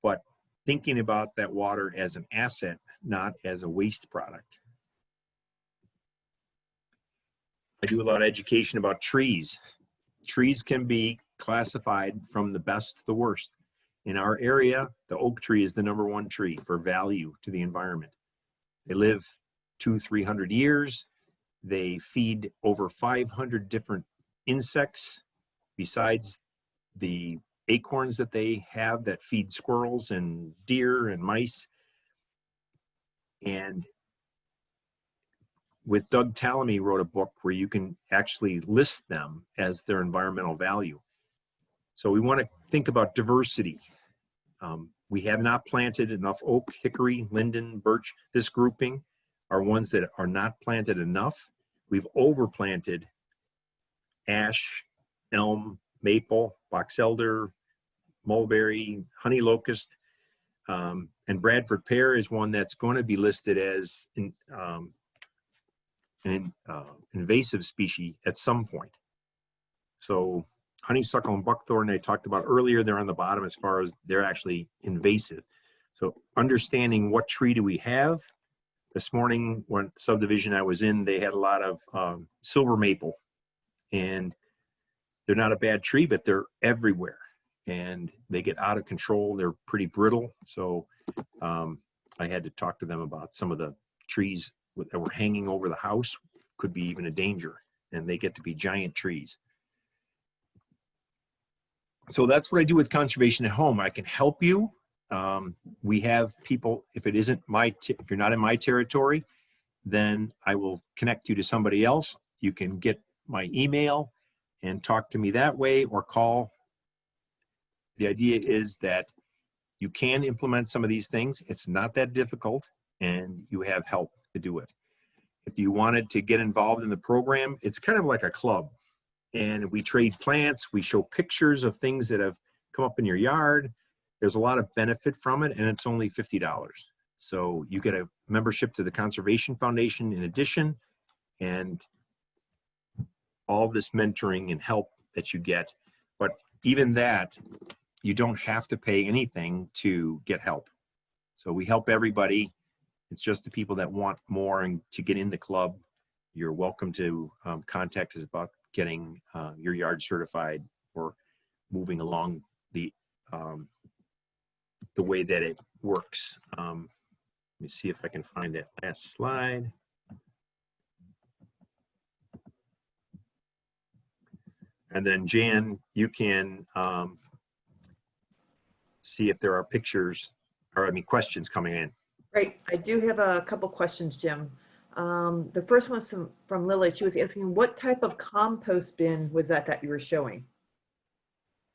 But thinking about that water as an asset, not as a waste product. I do a lot of education about trees. Trees can be classified from the best to the worst. In our area, the oak tree is the #1 tree for value to the environment. They live 200-300 years. They feed over 500 different insects besides the acorns that they have that feed squirrels and deer and mice. And with Doug Tallamy wrote a book where you can actually list them as their environmental value. So we want to think about diversity. We have not planted enough oak, hickory, linden, birch. This grouping are ones that are not planted enough. We've overplanted ash, elm, maple, box elder, mulberry, honey locust, and Bradford pear is one that's going to be listed as an invasive species at some point. So honeysuckle and buckthorn I talked about earlier, they're on the bottom as far as they're actually invasive. So understanding what tree do we have. This morning, when subdivision I was in, they had a lot of silver maple, and they're not a bad tree, but they're everywhere and they get out of control. They're pretty brittle. So I had to talk to them about some of the trees that were hanging over the house could be even a danger, and they get to be giant trees. So that's what I do with conservation at home. I can help you. We have people, if it isn't if you're not in my territory, then I will connect you to somebody else. You can get my email and talk to me that way, or call. The idea is that you can implement some of these things. It's not that difficult, and you have help to do it. If you wanted to get involved in the program, it's kind of like a club. And we trade plants, we show pictures of things that have come up in your yard. There's a lot of benefit from it, and it's only $50. So you get a membership to the Conservation Foundation in addition, and all this mentoring and help that you get. But even that, you don't have to pay anything to get help. So we help everybody. It's just the people that want more and to get in the club. You're welcome to contact us about getting your yard certified or moving along the the way that it works. Let me see if I can find that last slide. And then Jan, you can see if there are pictures, or I mean questions coming in. Great. I do have a couple questions, Jim. The first one's from Lily. She was asking, what type of compost bin was that you were showing?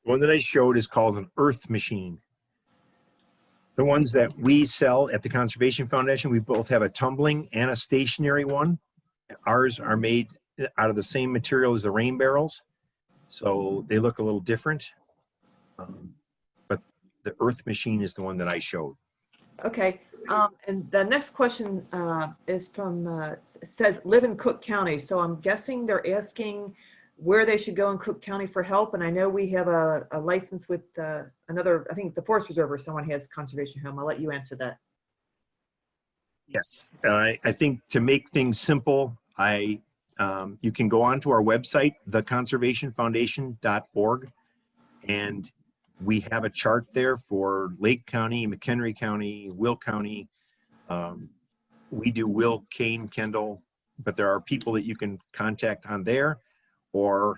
The one that I showed is called an earth machine. The ones that we sell at the Conservation Foundation, we both have a tumbling and a stationary one. Ours are made out of the same material as the rain barrels, so they look a little different. But the earth machine is the one that I showed. Okay. And the next question is from, says live in Cook County. So I'm guessing they're asking where they should go in Cook County for help. And I know we have a license with another, I think the Forest Preserver, someone has conservation home. I'll let you answer that. Yes, I think to make things simple, you can go onto our website, theconservationfoundation.org, and we have a chart there for Lake County, McHenry County, Will County. We do Will, Kane, Kendall, but there are people that you can contact on there, or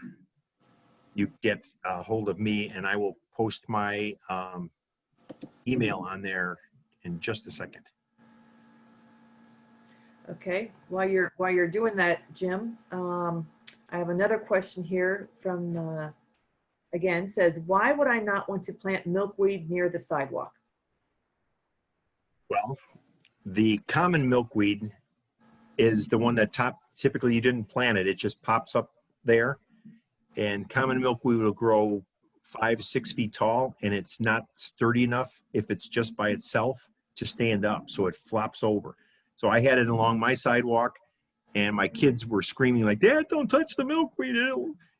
you get a hold of me and I will post my email on there in just a second. Okay, while you're doing that, Jim, I have another question here from, again, says, why would I not want to plant milkweed near the sidewalk? Well, the common milkweed is the one that typically you didn't plant it, it just pops up there. And common milkweed will grow 5-6 feet tall, and it's not sturdy enough if it's just by itself to stand up, so it flops over. So I had it along my sidewalk, and my kids were screaming like, "Dad, don't touch the milkweed,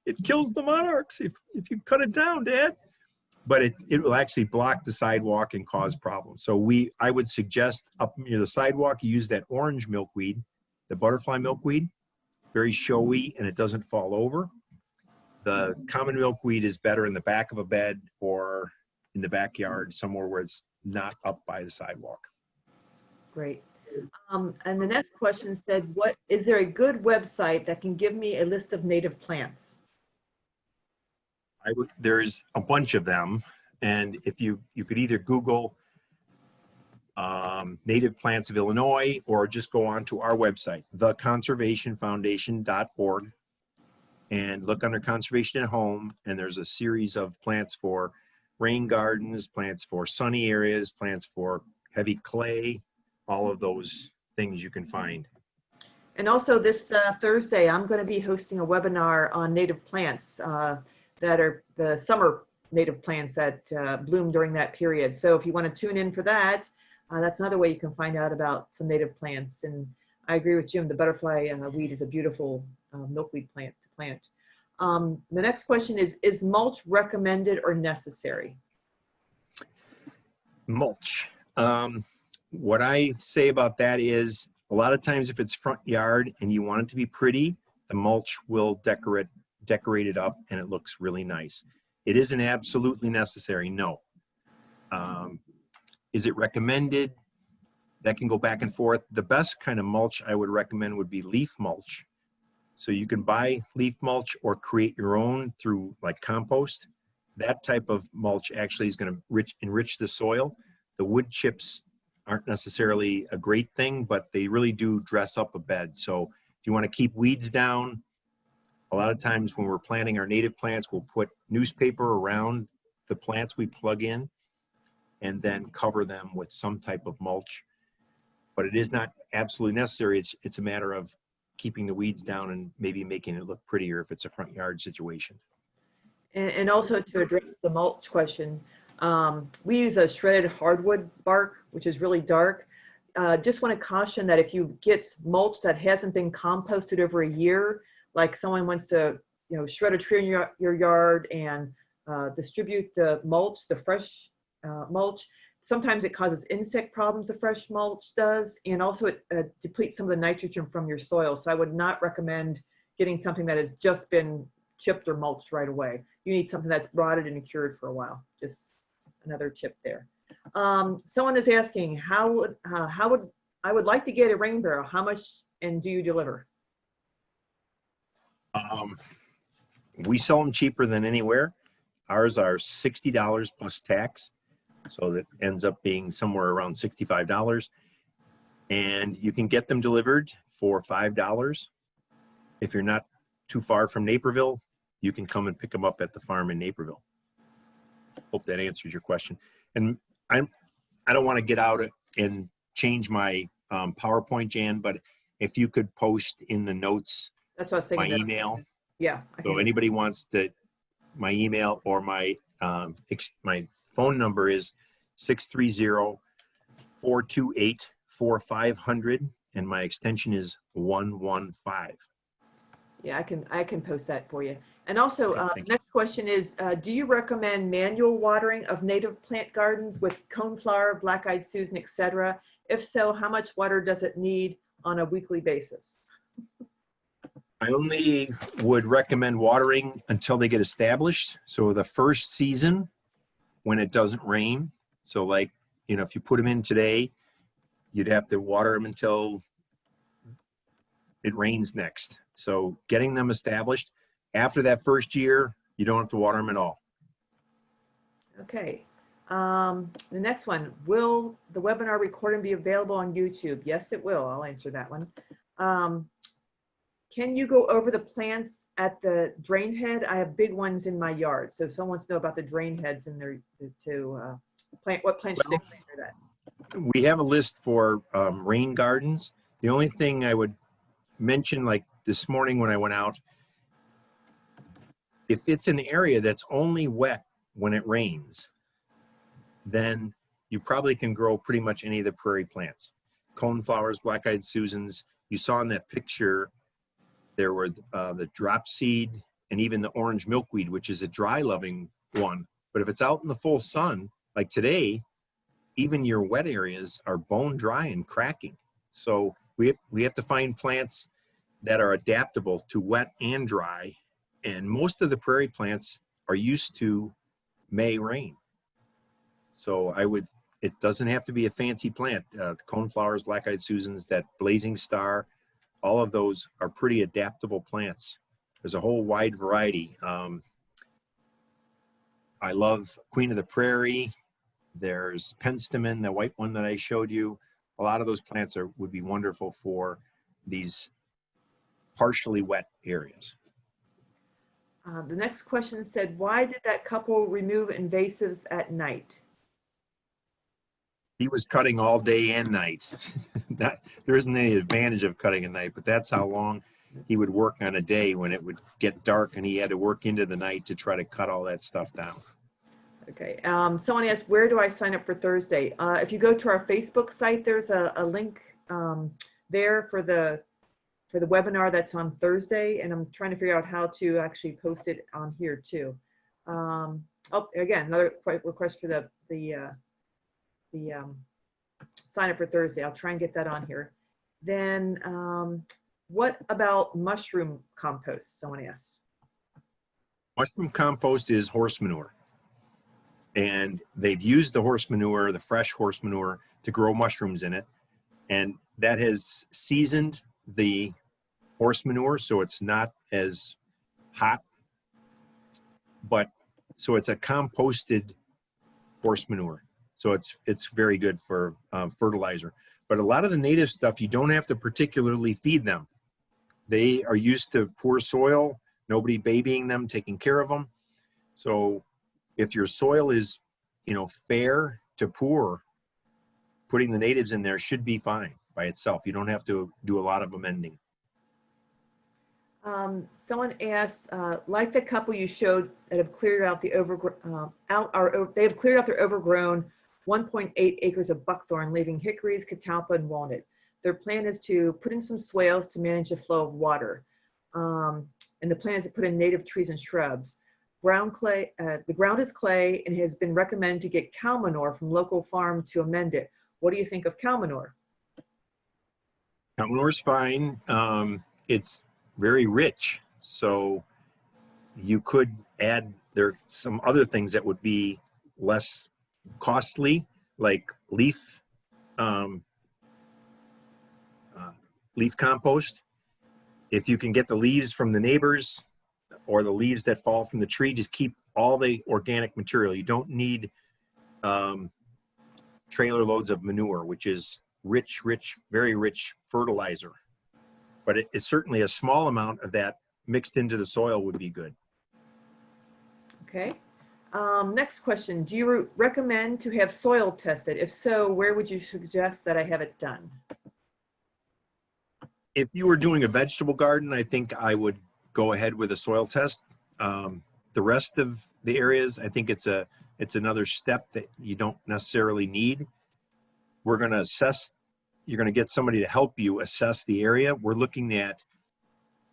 it kills the monarchs if you cut it down, Dad." But it will actually block the sidewalk and cause problems. So I would suggest up near the sidewalk, you use that orange milkweed, the butterfly milkweed, very showy and it doesn't fall over. The common milkweed is better in the back of a bed or in the backyard, somewhere where it's not up by the sidewalk. Great. And the next question said, is there a good website that can give me a list of native plants? There's a bunch of them, and if you could either Google native plants of Illinois, or just go on to our website, theconservationfoundation.org, and look under conservation at home, and there's a series of plants for rain gardens, plants for sunny areas, plants for heavy clay, all of those things you can find. And also this Thursday, I'm going to be hosting a webinar on native plants that are the summer native plants that bloom during that period. So if you want to tune in for that, that's another way you can find out about some native plants. And I agree with Jim, the butterfly weed is a beautiful milkweed plant to plant. The next question is mulch recommended or necessary? Mulch. What I say about that is, a lot of times if it's front yard and you want it to be pretty, the mulch will decorate it up and it looks really nice. It isn't absolutely necessary, no. Is it recommended? That can go back and forth. The best kind of mulch I would recommend would be leaf mulch. So you can buy leaf mulch or create your own through like compost. That type of mulch actually is going to enrich the soil. The wood chips aren't necessarily a great thing, but they really do dress up a bed. So if you want to keep weeds down, a lot of times when we're planting our native plants, we'll put newspaper around the plants we plug in and then cover them with some type of mulch. But it is not absolutely necessary. It's a matter of keeping the weeds down and maybe making it look prettier if it's a front yard situation. And also to address the mulch question, we use a shredded hardwood bark, which is really dark. Just want to caution that if you get mulch that hasn't been composted over a year, like someone wants to, shred a tree in your yard and distribute the mulch, the fresh mulch, sometimes it causes insect problems, the fresh mulch does, and also it depletes some of the nitrogen from your soil. So I would not recommend getting something that has just been chipped or mulched right away. You need something that's rotted and cured for a while. Just another tip there. Someone is asking, I would like to get a rain barrel. How much and do you deliver? We sell them cheaper than anywhere. Ours are $60 plus tax. So that ends up being somewhere around $65. And you can get them delivered for $5. If you're not too far from Naperville, you can come and pick them up at the farm in Naperville. Hope that answers your question. And I don't want to get out and change my PowerPoint, Jan, but if you could post in the notes That's what I was thinking. my email. Yeah. So anybody wants to, my email or my phone number is 630-428-4500, and my extension is 115. Yeah, I can post that for you. And also, Okay, next question is, do you recommend manual watering of native plant gardens with coneflower, black-eyed Susan, etc.? If so, how much water does it need on a weekly basis? I only would recommend watering until they get established. So the first season, when it doesn't rain, so like, you know, if you put them in today, you'd have to water them until it rains next. So getting them established, after that first year, you don't have to water them at all. Okay. The next one, will the webinar recording be available on YouTube? Yes, it will. I'll answer that one. Can you go over the plants at the drain head? I have big ones in my yard. So if someone wants to know about the drain heads in their, what plants should they plant for that? We have a list for rain gardens. The only thing I would mention, like this morning when I went out, if it's an area that's only wet when it rains, then you probably can grow pretty much any of the prairie plants. Coneflowers, black-eyed Susans. You saw in that picture, there were the dropseed and even the orange milkweed, which is a dry-loving one. But if it's out in the full sun, like today, even your wet areas are bone dry and cracking. So we have to find plants that are adaptable to wet and dry. And most of the prairie plants are used to May rain. So it doesn't have to be a fancy plant. Coneflowers, black-eyed Susans, that blazing star, all of those are pretty adaptable plants. There's a whole wide variety. I love Queen of the Prairie. There's penstemon, the white one that I showed you. A lot of those plants would be wonderful for these partially wet areas. The next question said, why did that couple remove invasives at night? He was cutting all day and night. There isn't any advantage of cutting at night, but that's how long he would work on a day when it would get dark and he had to work into the night to try to cut all that stuff down. Okay. Someone asked, where do I sign up for Thursday? If you go to our Facebook site, there's a link there for the webinar that's on Thursday, and I'm trying to figure out how to actually post it on here too. Oh, again, another request for the sign up for Thursday. I'll try and get that on here. Then what about mushroom compost? Someone asked. Mushroom compost is horse manure. And they've used the horse manure, the fresh horse manure, to grow mushrooms in it. And that has seasoned the horse manure so it's not as hot. But so it's a composted horse manure. So it's very good for fertilizer. But a lot of the native stuff, you don't have to particularly feed them. They are used to poor soil, nobody babying them, taking care of them. So if your soil is, fair to poor, putting the natives in there should be fine by itself. You don't have to do a lot of amending. Someone asked, like the couple you showed that have cleared out the they have cleared out their overgrown 1.8 acres of buckthorn, leaving hickories, catalpa, and walnut. Their plan is to put in some swales to manage the flow of water. And the plan is to put in native trees and shrubs. The ground is clay and has been recommended to get cow manure from local farm to amend it. What do you think of cow manure? Cow manure is fine. It's very rich. So you could add, there are some other things that would be less costly, like leaf compost. If you can get the leaves from the neighbors or the leaves that fall from the tree, just keep all the organic material. You don't need trailer loads of manure, which is rich, very rich fertilizer. But it's certainly a small amount of that mixed into the soil would be good. Okay. Next question. Do you recommend to have soil tested? If so, where would you suggest that I have it done? If you were doing a vegetable garden, I think I would go ahead with a soil test. The rest of the areas, I think it's another step that you don't necessarily need. We're going to assess, you're going to get somebody to help you assess the area. We're looking at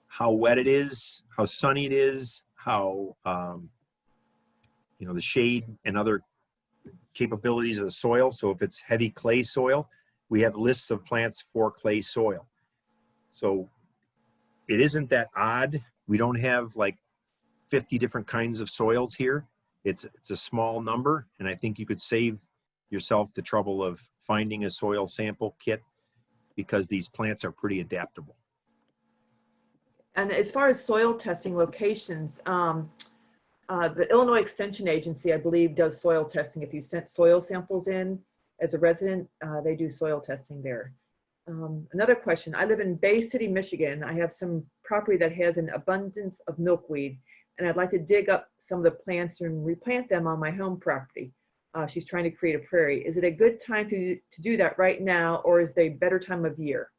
how wet it is, how sunny it is, how, the shade and other capabilities of the soil. So if it's heavy clay soil, we have lists of plants for clay soil. So it isn't that odd. We don't have like 50 different kinds of soils here. It's a small number, and I think you could save yourself the trouble of finding a soil sample kit because these plants are pretty adaptable. And as far as soil testing locations, the Illinois Extension Agency, I believe, does soil testing. If you sent soil samples in as a resident, they do soil testing there. Another question. I live in Bay City, Michigan. I have some property that has an abundance of milkweed, and I'd like to dig up some of the plants and replant them on my home property. She's trying to create a prairie. Is it a good time to do that right now, or is there a better time of year?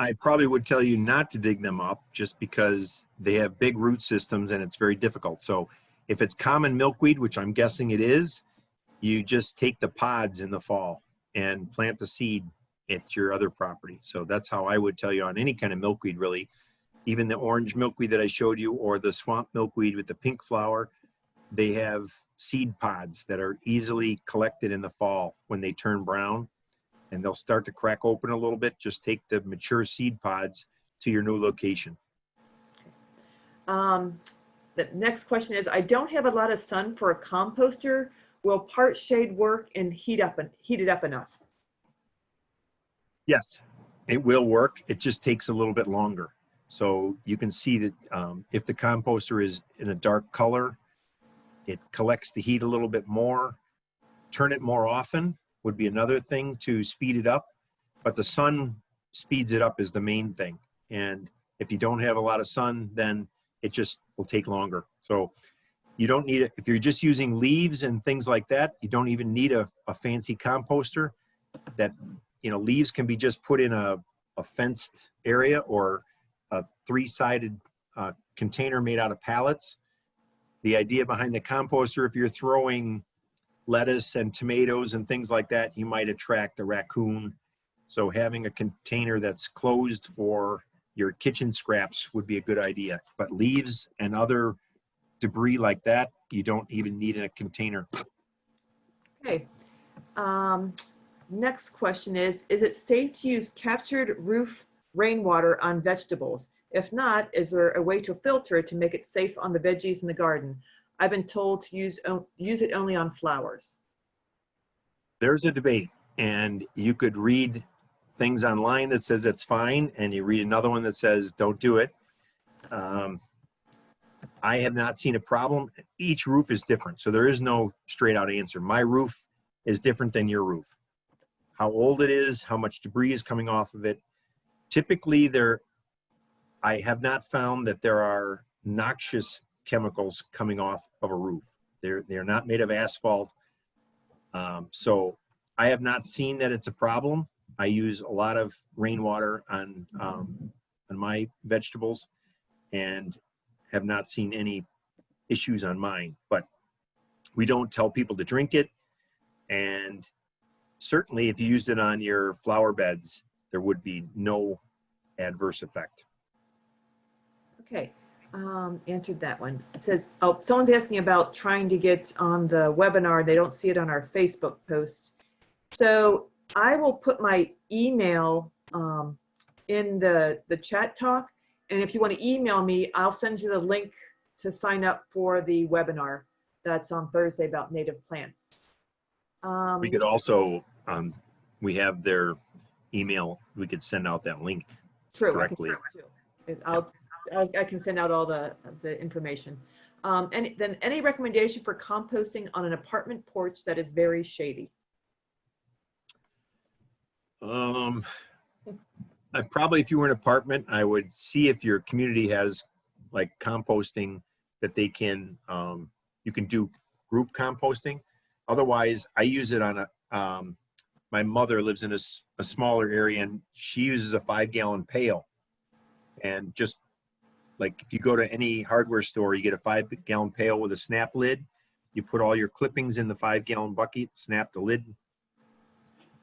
I probably would tell you not to dig them up just because they have big root systems and it's very difficult. So if it's common milkweed, which I'm guessing it is, you just take the pods in the fall and plant the seed at your other property. So that's how I would tell you on any kind of milkweed, really. Even the orange milkweed that I showed you, or the swamp milkweed with the pink flower, they have seed pods that are easily collected in the fall when they turn brown, and they'll start to crack open a little bit. Just take the mature seed pods to your new location. The next question is, I don't have a lot of sun for a composter. Will part shade work and heat it up enough? Yes, it will work. It just takes a little bit longer. So you can see that if the composter is in a dark color, it collects the heat a little bit more. Turn it more often would be another thing to speed it up, but the sun speeds it up is the main thing. And if you don't have a lot of sun, then it just will take longer. So you don't need it. If you're just using leaves and things like that, you don't even need a fancy composter. That, leaves can be just put in a fenced area or a three-sided container made out of pallets. The idea behind the composter, if you're throwing lettuce and tomatoes and things like that, you might attract a raccoon. So having a container that's closed for your kitchen scraps would be a good idea. But leaves and other debris like that, you don't even need in a container. Okay. Next question is it safe to use captured roof rainwater on vegetables? If not, is there a way to filter it to make it safe on the veggies in the garden? I've been told to use it only on flowers. There's a debate, and you could read things online that says that's fine, and you read another one that says don't do it. I have not seen a problem. Each roof is different, so there is no straight out answer. My roof is different than your roof. How old it is, how much debris is coming off of it. Typically, I have not found that there are noxious chemicals coming off of a roof. They're not made of asphalt. So I have not seen that it's a problem. I use a lot of rainwater on my vegetables and have not seen any issues on mine. But we don't tell people to drink it. And certainly if you used it on your flower beds, there would be no adverse effect. Okay, answered that one. It says, oh, someone's asking about trying to get on the webinar. They don't see it on our Facebook posts. So I will put my email in the chat talk. And if you want to email me, I'll send you the link to sign up for the webinar that's on Thursday about native plants. We could also, we have their email. We could send out that link True, directly. I can do it too. I can send out all the information. And then any recommendation for composting on an apartment porch that is very shady? I probably, if you were in an apartment, I would see if your community has like composting that they can, you can do group composting. Otherwise, I use it on a, my mother lives in a smaller area and she uses a 5-gallon pail. And just like if you go to any hardware store, you get a 5-gallon pail with a snap lid. You put all your clippings in the 5-gallon bucket, snap the lid,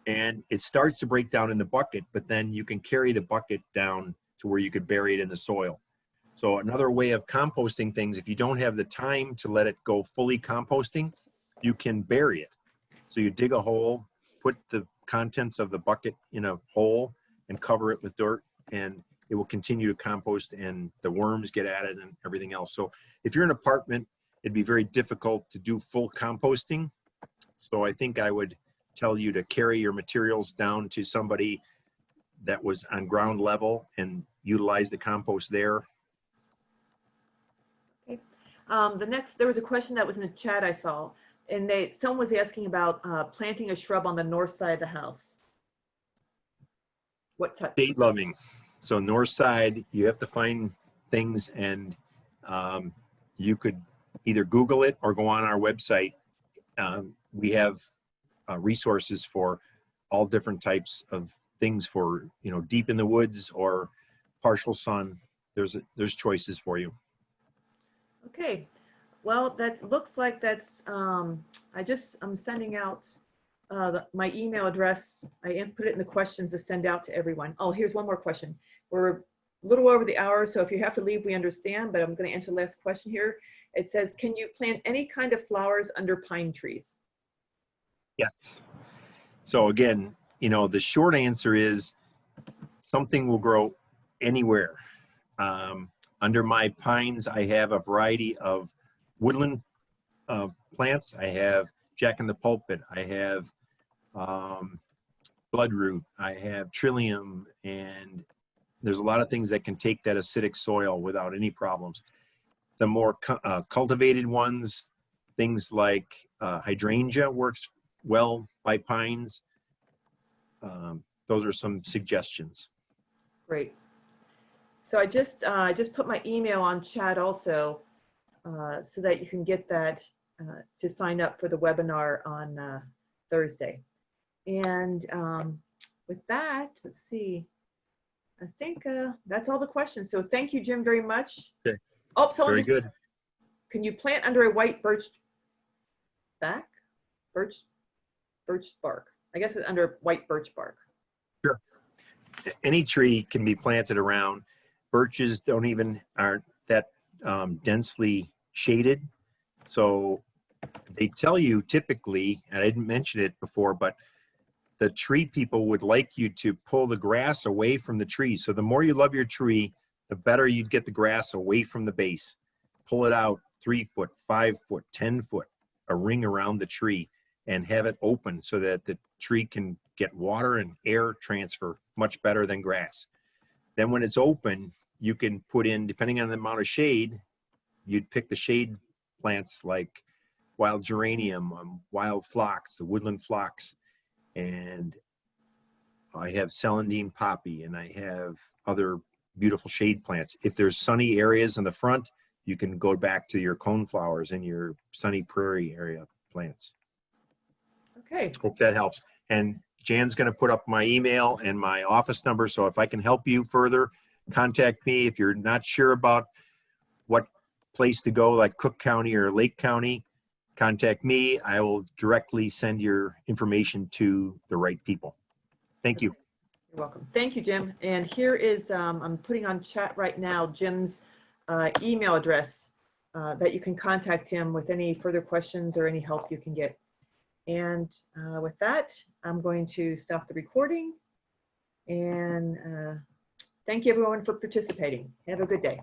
and it starts to break down in the bucket, but then you can carry the bucket down to where you could bury it in the soil. So another way of composting things, if you don't have the time to let it go fully composting, you can bury it. So you dig a hole, put the contents of the bucket in a hole and cover it with dirt, and it will continue to compost and the worms get at it and everything else. So if you're in an apartment, it'd be very difficult to do full composting. So I think I would tell you to carry your materials down to somebody that was on ground level and utilize the compost there. Okay. There was a question that was in the chat I saw, and someone was asking about planting a shrub on the north side of the house. What type? Shade loving. So north side, you have to find things, and you could either Google it or go on our website. We have resources for all different types of things for, you know, deep in the woods or partial sun. There's choices for you. Okay, well, that looks like that's, I'm sending out my email address. I input it in the questions to send out to everyone. Oh, here's one more question. We're a little over the hour, so if you have to leave, we understand, but I'm going to answer the last question here. It says, can you plant any kind of flowers under pine trees? Yes. So again, you know, the short answer is something will grow anywhere. Under my pines, I have a variety of woodland plants. I have jack-in-the-pulpit. I have bloodroot. I have trillium, and there's a lot of things that can take that acidic soil without any problems. The more cultivated ones, things like hydrangea works well by pines. Those are some suggestions. Great. So I just put my email on chat also, so that you can get that to sign up for the webinar on Thursday. And with that, let's see. I think that's all the questions. So thank you, Jim, very much. Okay. Oh, someone Very just good. asked, can you plant under a white birch bark? I guess it's under white birch bark. Sure. Any tree can be planted around. Birches aren't that densely shaded. So they tell you typically, and I didn't mention it before, but the tree people would like you to pull the grass away from the tree. So the more you love your tree, the better you'd get the grass away from the base. Pull it out 3 foot, 5 foot, 10 foot, a ring around the tree, and have it open so that the tree can get water and air transfer much better than grass. Then when it's open, you can put in, depending on the amount of shade, you'd pick the shade plants like wild geranium, wild phlox, the woodland phlox, and I have celandine poppy, and I have other beautiful shade plants. If there's sunny areas in the front, you can go back to your coneflowers and your sunny prairie area plants. Okay. Hope that helps. And Jan's going to put up my email and my office number, so if I can help you further, contact me. If you're not sure about what place to go, like Cook County or Lake County, contact me. I will directly send your information to the right people. Thank you. You're welcome. Thank you, Jim. And here is, I'm putting on chat right now, Jim's email address that you can contact him with any further questions or any help you can get. And with that, I'm going to stop the recording. And thank you everyone for participating. Have a good day.